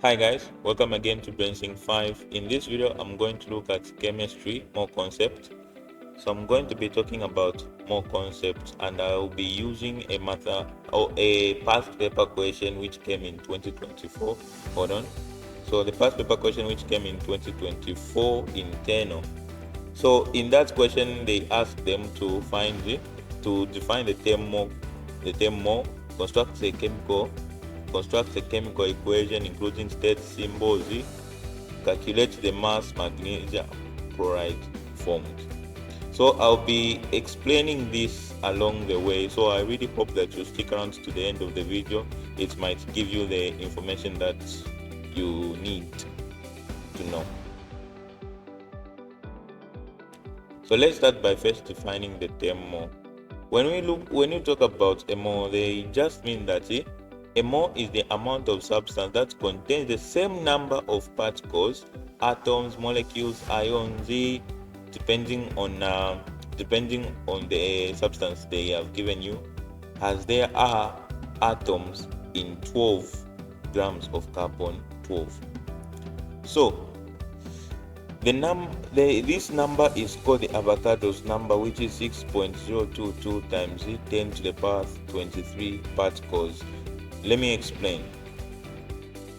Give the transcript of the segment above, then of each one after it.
Hi guys, welcome again to Brainsync 5. In this video, I'm going to look at chemistry, more concept. So I'm going to be talking about more concepts, and I will be using a matter or a past paper question which came in 2024. Hold on. So the past paper question which came in 2024 internal. So in that question, they asked them to define the term more, construct a chemical equation including state symbols, calculate the mass magnesium chloride formed. So I'll be explaining this along the way, so I really hope that you stick around to the end of the video. It might give you the information that you need to know. So let's start by first defining the term mole. When you talk about a mole, they just mean that a mole is the amount of substance that contains the same number of particles, atoms, molecules, ions, depending on the substance they have given you, as there are atoms in 12 grams of carbon 12. So this number is called the Avogadro's number, which is 6.022 times 10 to the power 23 particles. Let me explain.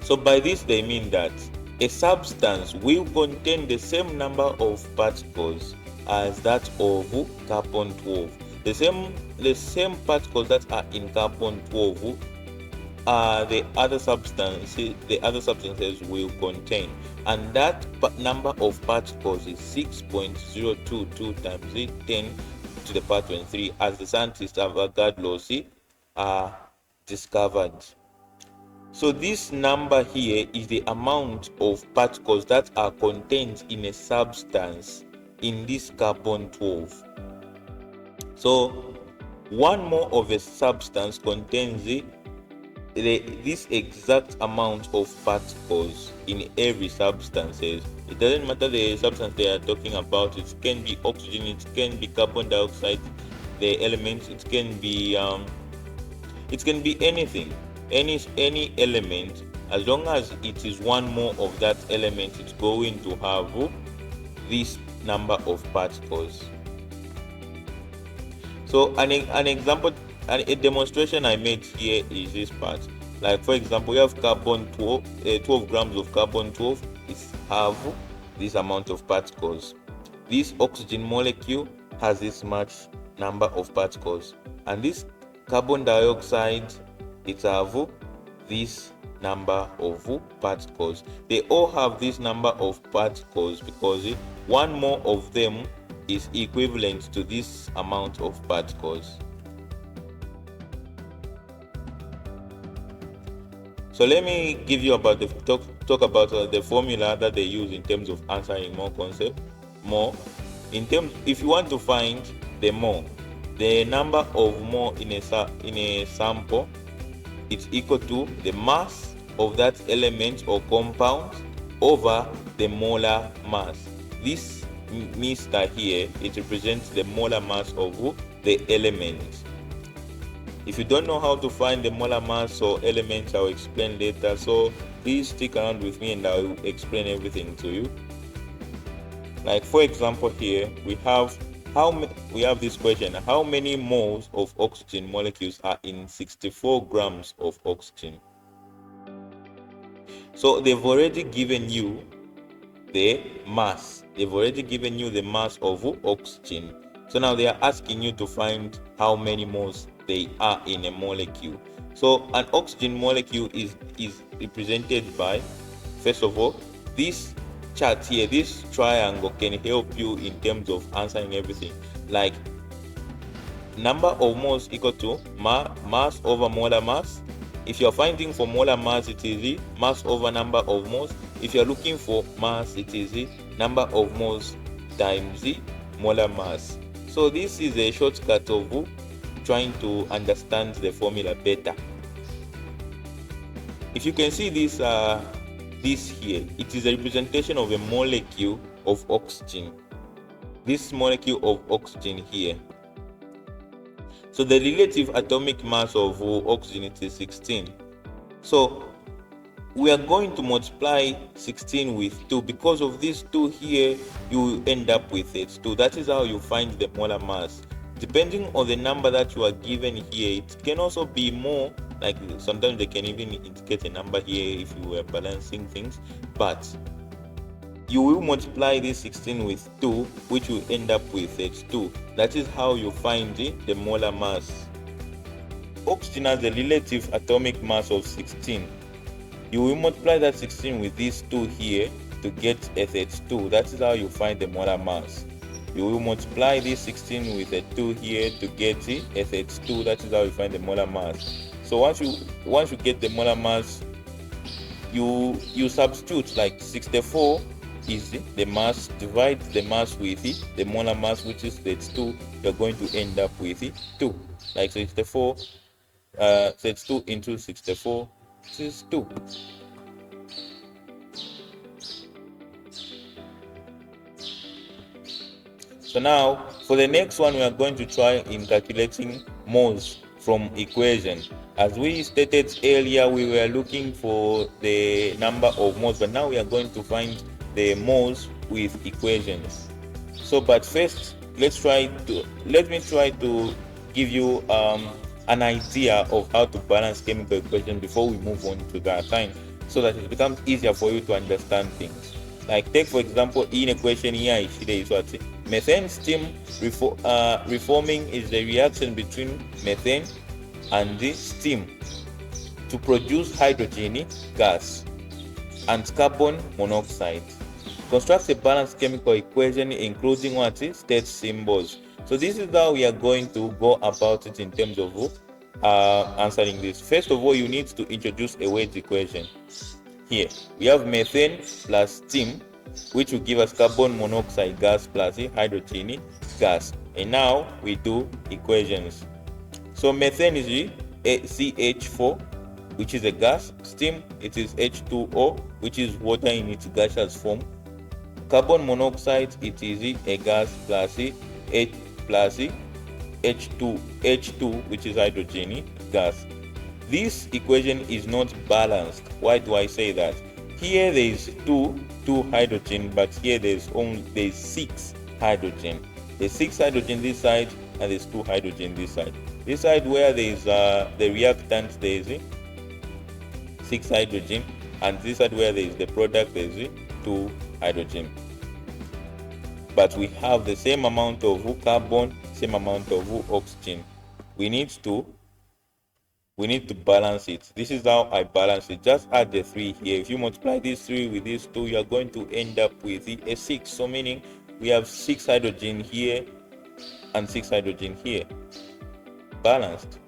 So by this they mean that a substance will contain the same number of particles as that of carbon 12. The same particles that are in carbon 12 are the other substances will contain, and that number of particles is 6.022 times 10 to the power 23, as the scientist Avogadro discovered. So this number here is the amount of particles that are contained in a substance in this carbon 12. So one mole of a substance contains this exact amount of particles in every substance. It doesn't matter the substance they are talking about. It can be oxygen, it can be carbon dioxide, the elements, it can be anything, any element. As long as it is one more of that element, it's going to have this number of particles. So an example, a demonstration I made here is this part. Like for example, we have carbon 12 grams of carbon 12 have this amount of particles. This oxygen molecule has this much number of particles, and this carbon dioxide, it have this number of particles. They all have this number of particles because one more of them is equivalent to this amount of particles. So let me give you about talk about the formula that they use in terms of answering more concept. If you want to find the mole, the number of mole in a sample, it's equal to the mass of that element or compound over the molar mass. This mister here, it represents the molar mass of the element. If you don't know how to find the molar mass or elements, I'll explain later, so please stick around with me and I'll explain everything to you. Like for example, here we have this question: how many moles of oxygen molecules are in 64 grams of oxygen? So they've already given you the mass. They've already given you the mass of oxygen. So now they are asking you to find how many moles they are in a molecule. So an oxygen molecule is represented by, first of all, this chart here. This triangle can help you in terms of answering everything. Like number of moles equal to mass over molar mass. If you're finding for molar mass, it is the mass over number of moles. If you're looking for mass, it is the number of moles times the molar mass. So this is a shortcut of trying to understand the formula better. If you can see this here, it is a representation of a molecule of oxygen. This molecule of oxygen here. So the relative atomic mass of oxygen, it is 16. So we are going to multiply 16 with 2. Because of this 2 here, you end up with 82. That is how you find the molar mass. Depending on the number that you are given here, it can also be more, like sometimes they can even indicate a number here if you were balancing things, but you will multiply this 16 with 2, which will end up with 32. That is how you find the molar mass. Oxygen has a relative atomic mass of 16. You will multiply that 16 with these 2 here to get a 32. That is how you find the molar mass. You will multiply this 16 with a 2 here to get a 32. That is how you find the molar mass. So once you get the molar mass, you substitute, like 64 is the mass, divide the mass with the molar mass, which is 32. You're going to end up with 2. Like 64, 32 into 64 is 2. So now for the next one, we are going to try in calculating moles from equation. As we stated earlier, we were looking for the number of moles, but now we are going to find the moles with equations. So but first, let me try to give you an idea of how to balance chemical equation before we move on to that time, so that it becomes easier for you to understand things. Like take for example, in equation here there is what methane steam reforming is the reaction between methane and the steam to produce hydrogen gas and carbon monoxide. Construct a balanced chemical equation including what state symbols. So this is how we are going to go about it in terms of answering this. First of all, you need to introduce a weight equation. Here we have methane plus steam, which will give us carbon monoxide gas plus hydrogen gas. And now we do equations. So methane is CH4, which is a gas. Steam, it is H2O, which is water in its gaseous form. Carbon monoxide, it is a gas plus H2, which is hydrogen gas. This equation is not balanced. Why do I say that? Here there is two hydrogen, but here there's 6 hydrogen. There's 6 hydrogen this side and there's 2 hydrogen this side. This side where there is the reactant, there is 6 hydrogen, and this side where there is the product, there is 2 hydrogen. But we have the same amount of carbon, same amount of oxygen. We need to balance it. This is how I balance it. Just add the 3 here. If you multiply this 3 with this 2, you are going to end up with a 6. So meaning we have 6 hydrogen here and 6 hydrogen here. Balanced.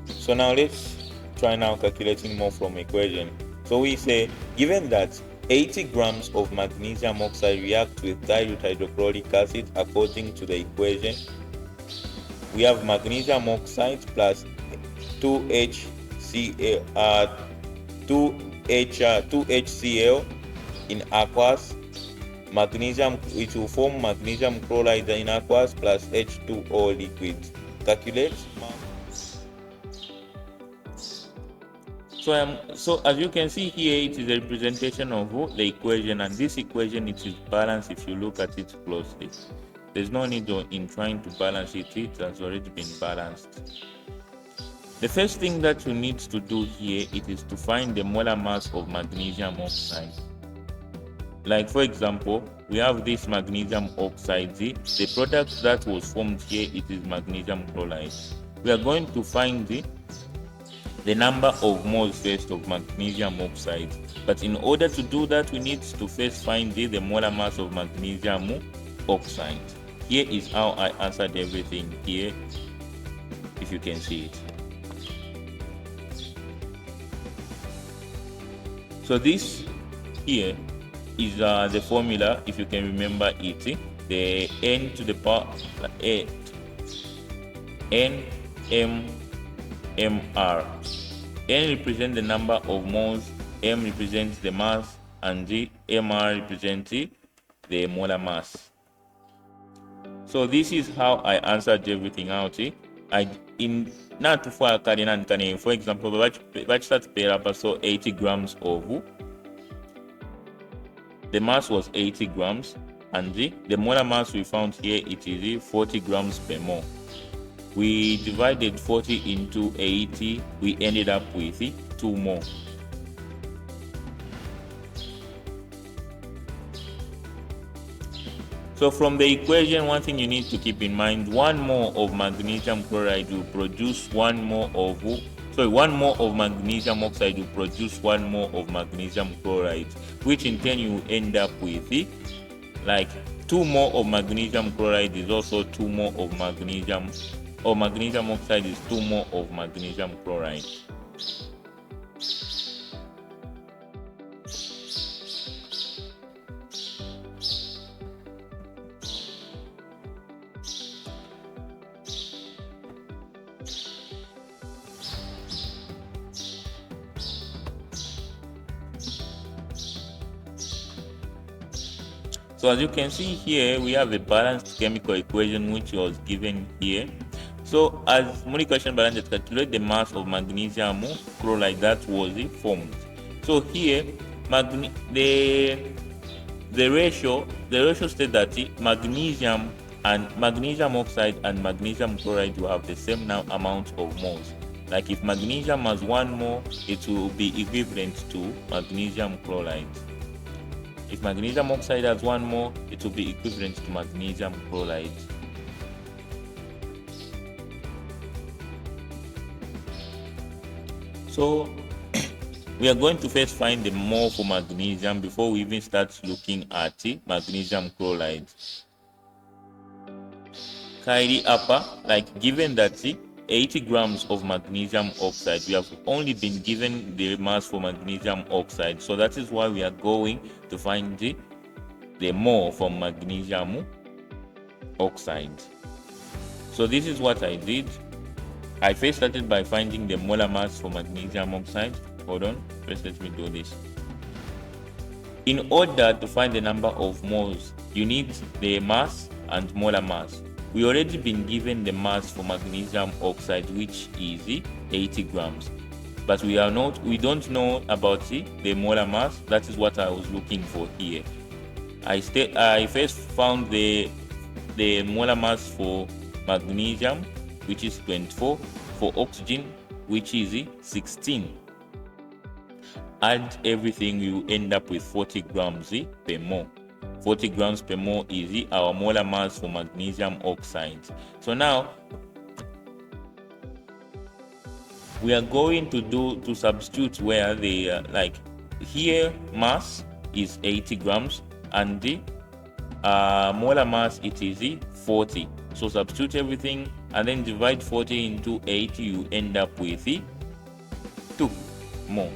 So now let's try now calculating more from equation. So we say, given that 80 grams of magnesium oxide react with dilute hydrochloric acid according to the equation, we have magnesium oxide plus 2HCl in aqueous, magnesium, which will form magnesium chloride in aqueous plus H2O liquid. Calculate. So as you can see here, it is a representation of the equation, and this equation, it is balanced if you look at it closely. There's no need in trying to balance it. It has already been balanced. The first thing that you need to do here, it is to find the molar mass of magnesium oxide. Like for example, we have this magnesium oxide. The product that was formed here, it is magnesium chloride. We are going to find the number of moles first of magnesium oxide, but in order to do that, we need to first find the molar mass of magnesium oxide. Here is how I answered everything here, if you can see it. So this here is the formula, if you can remember it, the n to the power 8 NMR. N represents the number of moles, M represents the mass, and the MR represents the molar mass. So this is how I answered everything out. I in not too far and for example, batch start pair up so 80 grams of the mass was 80 grams and the molar mass we found here it is 40 grams per mole. We divided 40 into 80, we ended up with 2 mole. So from the equation, one thing you need to keep in mind, 1 mole of magnesium chloride will produce 1 mole of 1 mole of magnesium oxide will produce 1 mole of magnesium chloride, which in turn you end up with like 2 mole of magnesium chloride is also 2 mole of magnesium, or magnesium oxide is 2 mole of magnesium chloride. So as you can see here, we have a balanced chemical equation which was given here. So as Muni question balance, calculate the mass of magnesium chloride that was formed. So here, the ratio states that magnesium and magnesium oxide and magnesium chloride will have the same amount of moles. Like if magnesium has 1 mole, it will be equivalent to magnesium chloride. If magnesium oxide has 1 mole, it will be equivalent to magnesium chloride. So we are going to first find the mole for magnesium before we even start looking at magnesium chloride. Carry upper, like given that 80 grams of magnesium oxide, we have only been given the mass for magnesium oxide, so that is why we are going to find the mole from magnesium oxide. So this is what I did. I first started by finding the molar mass for magnesium oxide. Hold on, first let me do this. In order to find the number of moles, you need the mass and molar mass. We already been given the mass for magnesium oxide, which is 80 grams, but we don't know about the molar mass. That is what I was looking for here. I first found the molar mass for magnesium, which is 24, for oxygen, which is 16. Add everything, you end up with 40 grams per mole. 40 grams per mole is our molar mass for magnesium oxide. So now we are going to substitute where the like here mass is 80 grams and the molar mass it is 40. So substitute everything and then divide 40 into 80, you end up with 2 mole.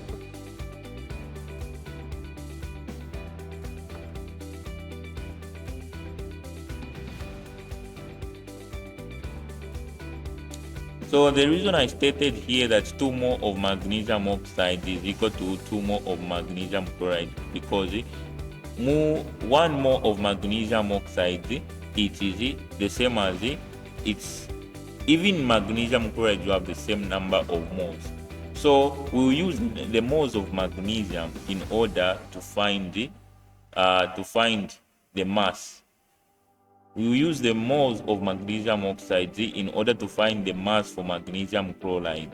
So the reason I stated here that 2 mole of magnesium oxide is equal to 2 mole of magnesium chloride, because 1 mole of magnesium oxide it is the same as it's even magnesium chloride, you have the same number of moles. So we'll use the moles of magnesium in order to find the mass. We will use the moles of magnesium oxide in order to find the mass for magnesium chloride.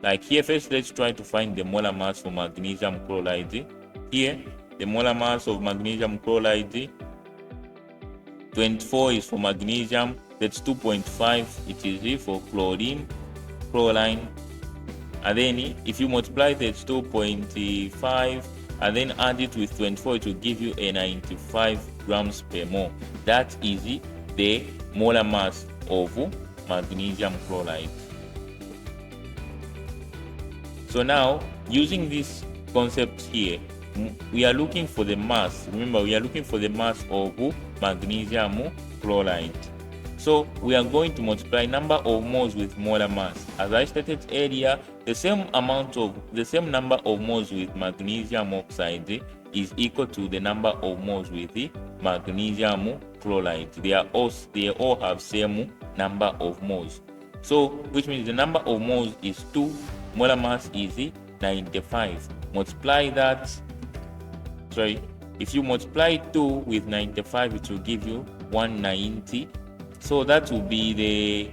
Like here, first let's try to find the molar mass for magnesium chloride. Here, the molar mass of magnesium chloride, 24 is for magnesium, that's 2.5, it is for chlorine, and then if you multiply that's 2.5 and then add it with 24, it will give you a 95 grams per mole. That is the molar mass of magnesium chloride. So now, using this concept here, we are looking for the mass. Remember, we are looking for the mass of magnesium chloride. So we are going to multiply number of moles with molar mass. As I stated earlier, the same number of moles with magnesium oxide is equal to the number of moles with the magnesium chloride. They all have same number of moles. So which means the number of moles is 2, molar mass is 95. Multiply that, sorry, if you multiply 2 with 95, it will give you 190. So that will be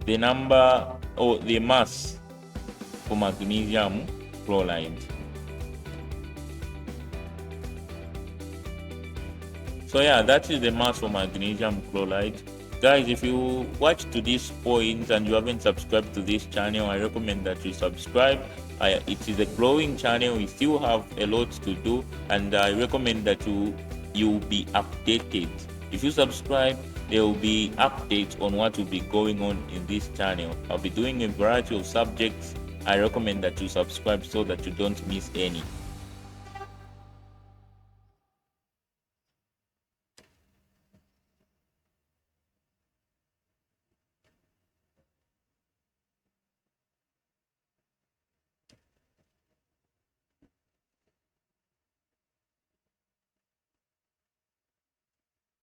the number or the mass for magnesium chloride. So that is the mass for magnesium chloride. Guys, if you watch to this point and you haven't subscribed to this channel, I recommend that you subscribe. It is a growing channel. We still have a lot to do, and I recommend that you be updated. If you subscribe, there will be updates on what will be going on in this channel. I'll be doing a variety of subjects. I recommend that you subscribe so that you don't miss any.